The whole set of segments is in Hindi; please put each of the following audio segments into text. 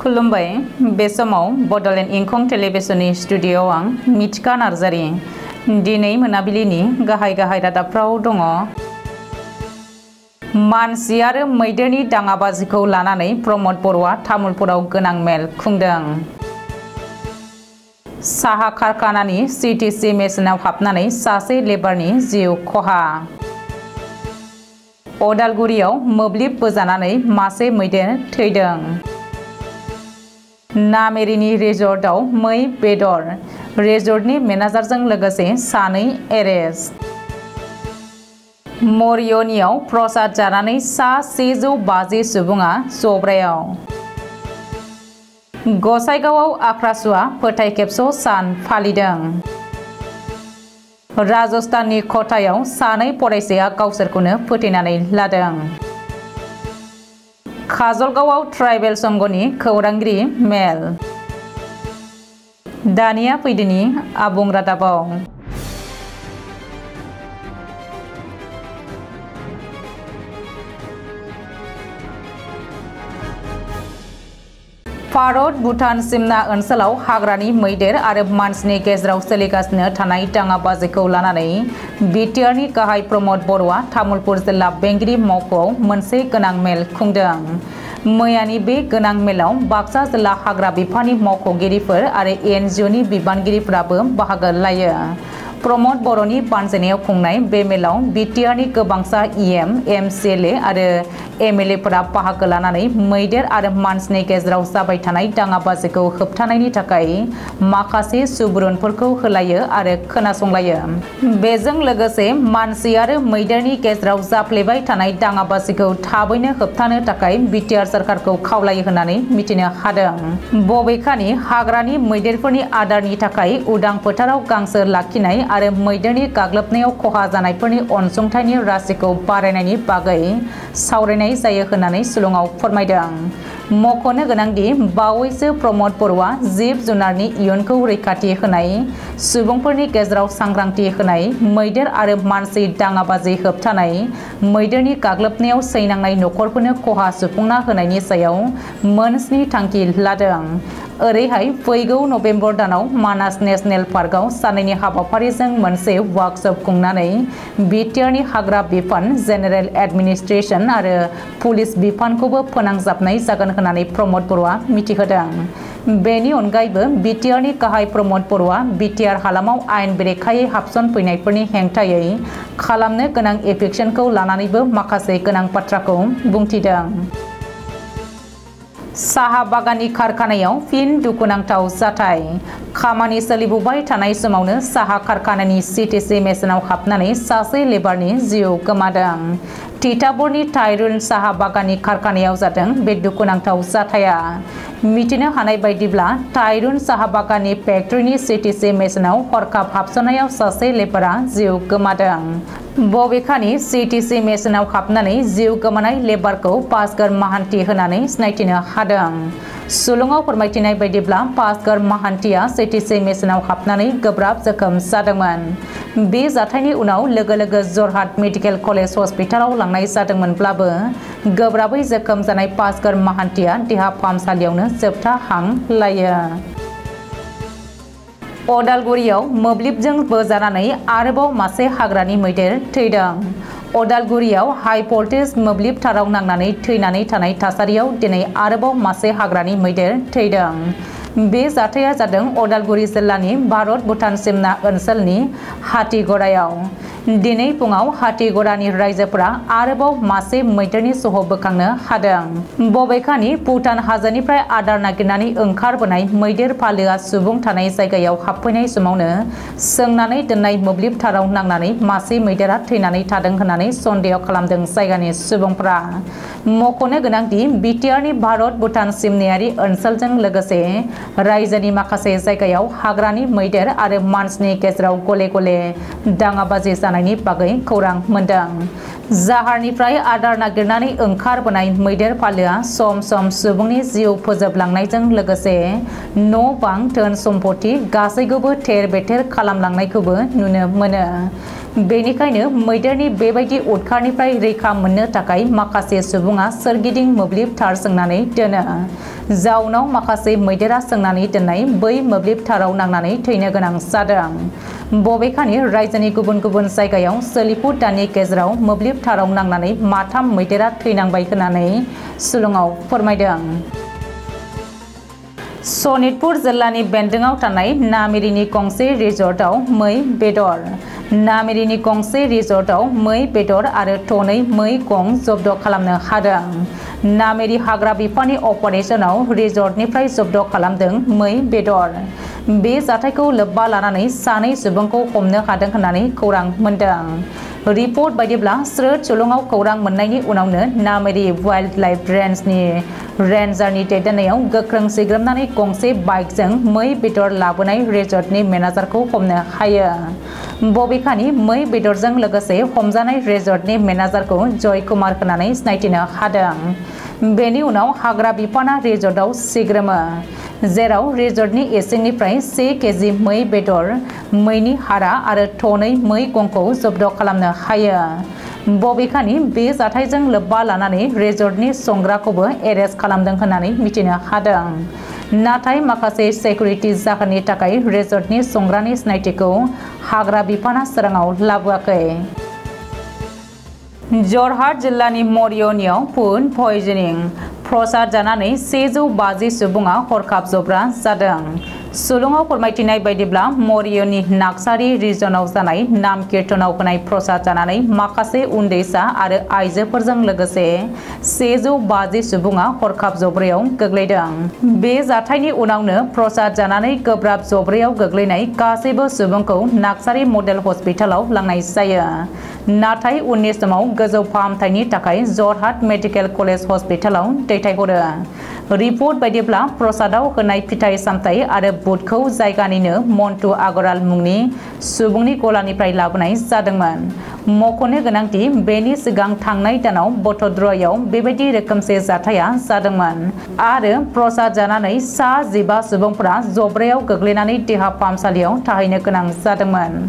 खुलुमबाय बे समाव बडोलेण्ड इंखं टेलिभिजननि स्टुडिय'आव आं मिथिका नार्जारि दिनै मोनाबिलिनि गाहाय रादाबफ्राव दङ। मानसि आरो मैदेरनि दाङाबाजिखौ लानानै प्रमद बर'आ तामुलपुराव गोनां मेल खुंदों। साहा कारखानानि CTC मेसिनाव हाबनानै सासे लेबारनि जिउ खहा। अदालगुरियाव मोब्लिब बोजानानै मासे मैदेर थैदों। नामेरिनि रिजर्टआव मै बेदर, रिजर्टनि मेनेजारजों लोगोसे सानै एरेस्ट। मरियनियाव प्रसाद जानानै सा 150 सुबुङा जब्रायाव। गसाइगावआव आख्रासुवा फोथायखेबस' सान फालिदों। राजस्थाननि ख'टायाव सानै फरायसाया गावसोरखौनो फोथैनानै लादों। काजलगावआव ट्राइबेल संघनि खौरांगिरि मेल। दानिया फैदोनि आबुं रादाबाव। भारत भुटान सिमना ओनसोलाव हाग्रानि मैदेर आरो मानसिनि गेजेराव सोलिगासिनो थानाय दाङाबाजिखौ लानानै बिटिआरनि गाहाय प्रमद बर'आ तामुलपुर जिल्ला बेंगिरि मावख'आव मोनसे गोनां मेल खुंदों। मैयानि बे गोनां मेलाव बाक्सा जिल्ला हाग्रा बिफाननि मावख'गिरिफोर आरो NGOनि बिबानगिरिफोराबो बाहागो लायो। प्रमद बर'नि बानजायनायाव खुंनाय बे मेलाव बिटिआरनि गोबांसा EM, MCLA आरो MLAफोरा बाहागो लानानै मैदेर आरो मानसिनि गेजेराव जाबाय थानाय दाङाबाजिखौ होबथानायनि थाखाय माखासे सुबुरुनफोरखौ होलायो आरो खोनासंलायो। बेजों लोगोसे मानसि आरो मैदेरनि गेजेराव जाफ्लेबाय थानाय दाङाबाजिखौ थाबैनो होबथानो थाखाय बिटिआर सरकारखौ खावलायो होननानै मिथिनो हादों। बबेखानि हाग्रानि मैदेरफोरनि आदारनि थाखाय उदां फोथाराव गांसो लाखिनाय आरो मैदेरनि गाग्लोबनायाव खहा जानायफोरनि अनसुंथाइनि राशिखौ बारायनायनि बागै सावरायनाय जायो होननानै सुलुङाव फोरमायदों। मख'नो गोनांदि बावैसो प्रमद बर'आ जिब जुनारनि इयुनखौ रैखाथि होनाय, सुबुंफोरनि गेजेराव सांग्रांथि होनाय, मैदेर आरो मानसि दाङाबाजि होबथानाय, मैदेरनि गाग्लोबनायाव सैनांनाय नखरफोरनो खहा सुफुंना होनायनि सायाव मोनस्नि थांखि लादों। ओरैहाय फैगौ नभेम्बर दानाव मानास नेशनेल पार्कआव सानैनि हाबाफारिजों मोनसे वार्कशप खुंनानै बिटिआरनि हाग्रा बिफान, जेनेरेल एडमिनिस्ट्रेशन आरो पुलिस बिफानखौबो फोनांजाबनाय जागोन होननानै प्रमद बर'आ मिथिहोदों। बेनि अनगायैबो बिटिआरनि गाहाय प्रमद बर'आ बिटिआर हालामाव आयेन बेरेखायै हाबसनफैनायफोरनि हेंथायै खालामनो गोनां एफेक्सनखौ लानानैबो माखासे गोनां बाथ्राखौ बुंथिदों। साहा बागाननि कारखानायाव फिन दुखुनांथाव जाथाय। खामानि सोलिबोबाय थानाय समावनो साहा कारखानानि CTC मेसिनाव हाबनानै सासे लेबारनि जिउ गोमादों। तिताबरनि टाइरुन साहा बागाननि कारखानायाव जादों बे दुखुनांथाव जाथाया। मिथिनो हानाय बायदिब्ला टाइरुन साहा बागाननि फेक्टरिनि CTC मेसिनाव हरखाब हाबसननायाव सासे लेबारा जिउ गोमादों। बबेखानि CTC मेसिनाव हाबनानै जिउ गोमानाय लेबारखौ भास्कर महान्ति होननानै सिनायथिनो हादों। सुलुङाव फोरमायथिनाय बायदिब्ला भास्कर महान्तिया CTC मेसिनाव हाबनानै गोब्राब जोखोम जादोंमोन। बे जाथायनि उनाव लोगो जरहाट मेडिकेल कलेज हस्पिटालाव लांनाय जादोंमोनब्लाबो गोब्राबै जोखोम जानाय भास्कर महान्तिया देहा फाहामसालियावनो जोबथा हां लायो। अदालगुरियाव मोब्लिबजों बोजानानै आरोबाव मासे हाग्रानि मैदेर थैदों। अदालगुरियाव हाइ भल्टेज मोब्लिब ताराव नांनानै थैनानै थानाय थासारियाव दिनै आरोबाव मासे हाग्रानि मैदेर थैदों। बे जाथाया जादों अदालगुरि जिल्लानि भारत भुटान सिमना ओनसोलनि हाथिगड़ायाव। दिनै फुङाव हाथिगड़ानि रायजोफोरा आरोबाव मासे मैदेरनि सह बोखांनो हादों। बबेखानि भुटान हाजोनिफ्राय आदार नागिरनानै ओंखारबोनाय मैदेर फालोआ सुबुं थानाय जायगायाव हाबफैनाय समावनो सोंनानै दोननाय मोब्लिब ताराव नांनानै मासे मैदेरा थैनानै थादों होननानै सन्देह खालामदों जायगानि सुबुंफोरा। मख'नो गोनांदि बिटिआरनि भारत भुटान सिमनायारि ओनसोलजों लोगोसे रायजोनि माखासे जायगायाव हाग्रानि मैदेर आरो मानसिनि गेजेराव गले दाङाबाजि जानायनि बागै खौरां मोनदों। जाहारनिफ्राय आदार नागिरनानै ओंखारबोनाय मैदेर फालोआ सम सम सुबुंनि जिउ फोजोबलांनायजों लोगोसे न' बां धोन सम्पति गासैखौबो थेर बेथेर खालामलांनायखौबो नुनो मोनो। बेनिखायनो मैदेरनि बेबायदि उदखारनिफ्राय रैखा मोननो थाखाय माखासे सुबुङा सुबुङा सोरगिदिं मोब्लिब तार सोंनानै दोनो जाउनाव माखासे मैदेरा सोंनानै दोननाय बै मोब्लिब ताराव नांनानै थैनो गोनां जादों बबेखानि रायजोनि गुबुन गुबुन जायगायाव सोलिफु दाननि गेजेराव मोब्लिब ताराव नांनानै माथाम मैदेरा थैनांबाय होननानै सुलुङाव फोरमायदों। सनितपुर जिल्लानि बेन्दोंआव थानाय नामेरिनि गंसे रिजर्टआव मै बेदर नामेरिनि गंसे रिजर्टआव मै बेदर आरो टनै मै गं जब्द खालामनो हादों नामेरि हाग्रा बिफाननि अपारेशनाव रिजर्टनिफ्राय जब्द खालामदों मै बेदर बे जाथायखौ लोब्बा लानानै सानै सुबुंखौ हमनो हादों होननानै खौरां मोनदों रिपर्ट बायदिब्ला स्रोद सुलुङाव खौरां मोननायनि उनावनो नामेरि वाइल्ड लाइफ रेन्जनि रेन्जारनि दैदेननायाव गोख्रों सिग्रोमनानै गंसे बाइकजों मै बेदर लाबोनाय रिजर्टनि मेनेजारखौ हमनो हायो बबेखानि मै बेदरजों लोगोसे हमजानाय रिजर्टनि मेनेजारखौ जय कुमार होननानै सिनायथिनो हादों बेनि उनाव हाग्रा बिफाना रिजर्टआव सिग्रोमो जेराव रिजर्टनि इसिंनिफ्राय 1 केजि मै बेदर मैनि हारा आरो टनै मै गंखौ जब्द खालामनो हायो बबेखानि बे जाथायजों लोब्बा लानानै रिजर्टनि संग्राखौबो एरेस्ट खालामदों होननानै मिथिनो हादों नाथाय माखासे सिकिउरिटि जाहोननि थाखाय रिजर्टनि संग्रानि सिनायथिखौ हाग्रा बिफाना सोराङाव लाबोआखै जरहाट जिल्लानि मरियनियाव फुड पयजनिं प्रसाद जानानै 150 सुबुङा हरखाब जब्रा जादों सुलुङाव फोरमायथिनाय बायदिब्ला मरियनि नागसारि रिजनाव जानाय नाम कीर्तनाव होनाय प्रसाद जानानै माखासे उन्दैसा आरो आइजोफोरजों लोगोसे 150 सुबुङा हरखाब जब्रायाव गोग्लैदों बे जाथायनि उनावनो प्रसाद जानानै गोब्राब जब्रायाव गोग्लैनाय गासैबो सुबुंखौ नागसारि मडेल हस्पिटालाव लांनाय जायो नाथाय उननि समाव गोजौ फाहामथायनि थाखाय जरहाट मेडिकेल कलेज हस्पिटालाव दैथायहरो रिपर्ट बायदिब्ला प्रसादाव होनाय फिथाइ सामथाइ आरो बुटखौ जायगानिनो मन्टु आगराल मुंनि सुबुंनि गलानिफ्राय लाबोनाय जादोंमोन मख'नो गोनांदि बेनि सिगां थांनाय दानाव बटद्रयाव बेबायदि रोखोमसे जाथाया जादोंमोन आरो प्रसाद जानानै सा 15 सुबुंफोरा जब्रायाव गोग्लैनानै देहा फाहामसालियाव थाहैनो गोनां जादोंमोन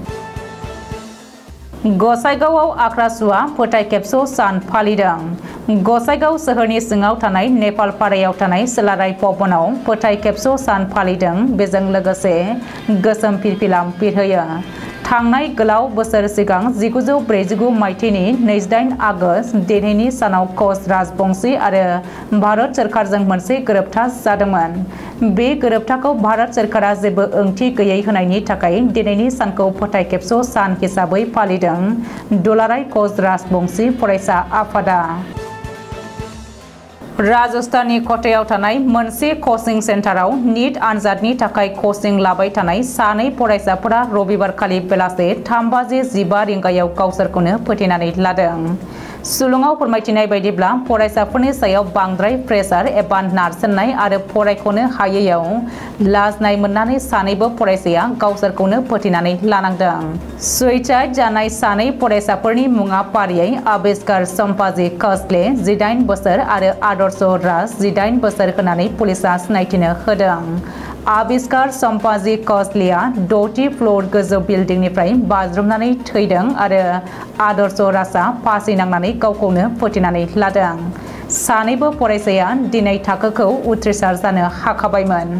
गसाइगावआव आख्रासुवा फोथाय खेबस' सान फालिदों गसाइगाव सोहोरनि सिङाव थानाय नेपालपारायाव थानाय सिलाराय भवनाव फोथाय खेबस' सान फालिदों बेजों लोगोसे गोसोम फिरफिला बिरहोयो थांनाय गोलाव बोसोर सिगां 1949 मायथाइनि 28 आगस्त दिनैनि सानाव कच राजबंशी आरो भारत सोरखारजों मोनसे गोरोबथा जादोंमोन बे गोरोबथाखौ भारत सोरखारा जेबो ओंथि गैयै होनायनि थाखाय दिनैनि सानखौ फोथाय खेबस' सान हिसाबै फालिदों दुलाराय कच राजबंशी फरायसा आफादा राजस्थाननि क'टायाव थानाय मोनसे कचिं सेन्टाराव नीट आनजादनि थाखाय कचिं लाबाय थानाय सानै फरायसाफोरा रबिबारखालि बेलासे 3:15 रिंगायाव गावसोरखौनो फोथैनानै लादों सुलुङाव फोरमायथिनाय बायदिब्ला फरायसाफोरनि सायाव बांद्राय प्रेसार एबा नारसिननाय आरो फरायख'नो हायैयाव लाजिनाय मोननानै सानैबो फरायसाया गावसोरखौनो फोथैनानै लानांदों सुइसाइड जानाय सानै फरायसाफोरनि मुङा फारियै आबिष्कार सम्पाजी कसले 18 बोसोर आरो आदर्श राज 18 बोसोर होननानै पुलिसा सिनायथिनो होदों आबिष्कार सम्पाजी कसलेया 6थि फ्ल'र गोजौ बिल्डिंनिफ्राय बाज्रुमनानै थैदों आरो आदर्श राजआ फासि नांनानै गावखौनो फोथैनानै लादों सानैबो फरायसाया दिनै थाखोखौ उथ्रिसार जानो हाखाबायमोन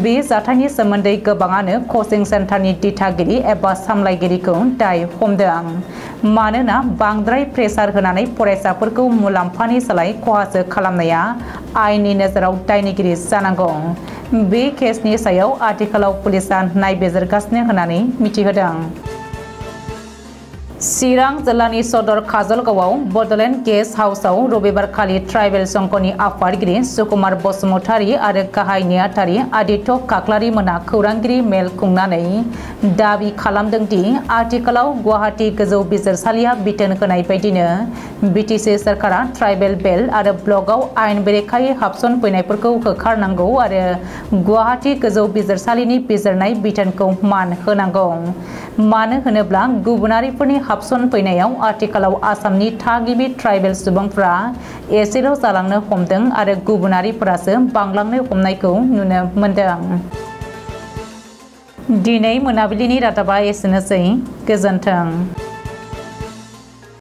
बे जाथायनि सोमोन्दै गोबाङानो कचिं सेन्टारनि दिथागिरि एबा सामलायगिरिखौ दाय हमदों मानोना बांद्राय प्रेसार होनानै फरायसाफोरखौ मुलाम्फानि सोलाय खहासो खालामनाया आयेननि नोजोराव दायनिगिरि जानांगौ बे केसनि सायाव आथिखालाव पुलिसा नायबिजिरगासिनो होननानै मिथिहोदों चिरां जिल्लानि सदर काजलगावआव बडलेण्ड गेस्ट हाउसआव रबिबारखालि ट्राइबेल संघनि आफादगिरि सुकुमार बसुमतारी आरो गाहाय नेहाथारि आदित्य काक्लारि मोना खौरांगिरि मेल खुंनानै दाबि खालामदों दि आथिखालाव गुवाहाटी गोजौ बिजिरसालिया बिथोन होनाय बायदिनो बिटिसि सरकारा ट्राइबेल बेल्ट आरो ब्लकआव आयेन बेरेखायै हाबसनफैनायफोरखौ होखारनांगौ आरो गुवाहाटी गोजौ बिजिरसालिनि बिजिरनाय बिथोनखौ मान होनांगौ मानो होनोब्ला गुबुनारिफोरनि हाबसनफैनायाव आथिखालाव आसामनि थागिबि ट्राइबेल सुबुंफ्रा एसेल' जालांनो हमदों आरो गुबुनारिफोरासो बांलांनो हमनायखौ नुनो मोनदों दिनै मोनाबिलिनि रादाबा एसेनोसै गोजोन्थों।